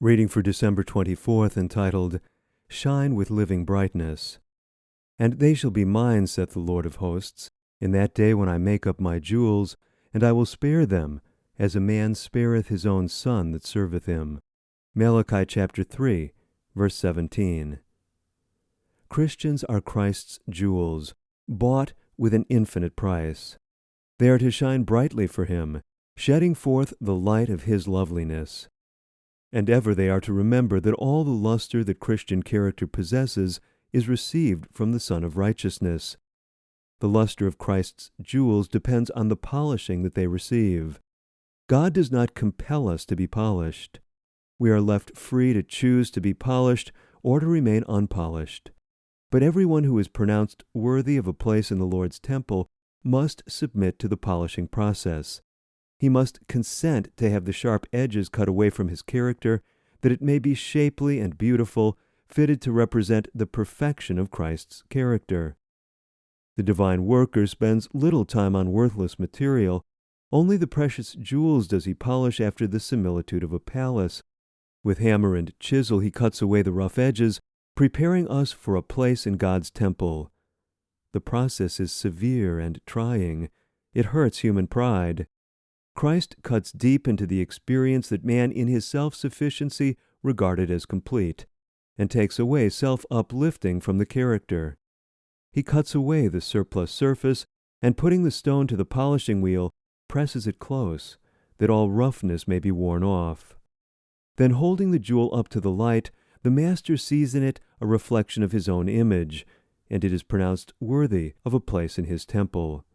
Reading for December 24th, entitled, Shine with Living Brightness. And they shall be mine, saith the Lord of hosts, in that day when I make up my jewels, and I will spare them, as a man spareth his own son that serveth him. Malachi chapter 3, verse 17. Christians are Christ's jewels, bought with an infinite price. They are to shine brightly for him, shedding forth the light of his loveliness. And ever they are to remember that all the luster that Christian character possesses is received from the Son of Righteousness. The luster of Christ's jewels depends on the polishing that they receive. God does not compel us to be polished. We are left free to choose to be polished or to remain unpolished. But everyone who is pronounced worthy of a place in the Lord's temple must submit to the polishing process. He must consent to have the sharp edges cut away from his character, that it may be shapely and beautiful, fitted to represent the perfection of Christ's character. The divine worker spends little time on worthless material. Only the precious jewels does he polish after the similitude of a palace. With hammer and chisel he cuts away the rough edges, preparing us for a place in God's temple. The process is severe and trying. It hurts human pride. Christ cuts deep into the experience that man in his self-sufficiency regarded as complete, and takes away self-uplifting from the character. He cuts away the surplus surface, and putting the stone to the polishing wheel, presses it close, that all roughness may be worn off. Then holding the jewel up to the light, the master sees in it a reflection of his own image, and it is pronounced worthy of a place in his temple.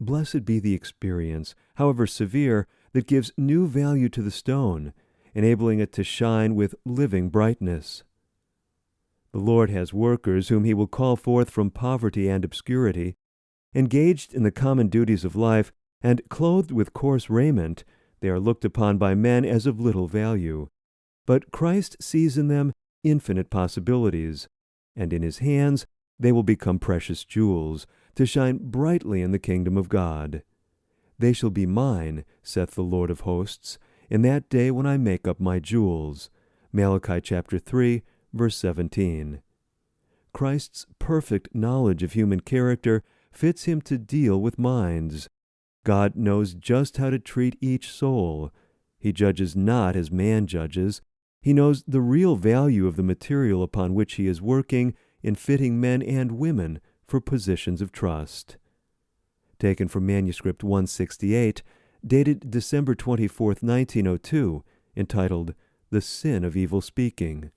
Blessed be the experience, however severe, that gives new value to the stone, enabling it to shine with living brightness. The Lord has workers whom he will call forth from poverty and obscurity. Engaged in the common duties of life, and clothed with coarse raiment, they are looked upon by men as of little value. But Christ sees in them infinite possibilities, and in his hands they will become precious jewels, to shine brightly in the kingdom of God. They shall be mine, saith the Lord of hosts, in that day when I make up my jewels. Malachi chapter 3, verse 17. Christ's perfect knowledge of human character fits him to deal with minds. God knows just how to treat each soul. He judges not as man judges. He knows the real value of the material upon which he is working in fitting men and women for positions of trust. Taken from manuscript 168, dated December 24, 1902, entitled The Sin of Evil Speaking.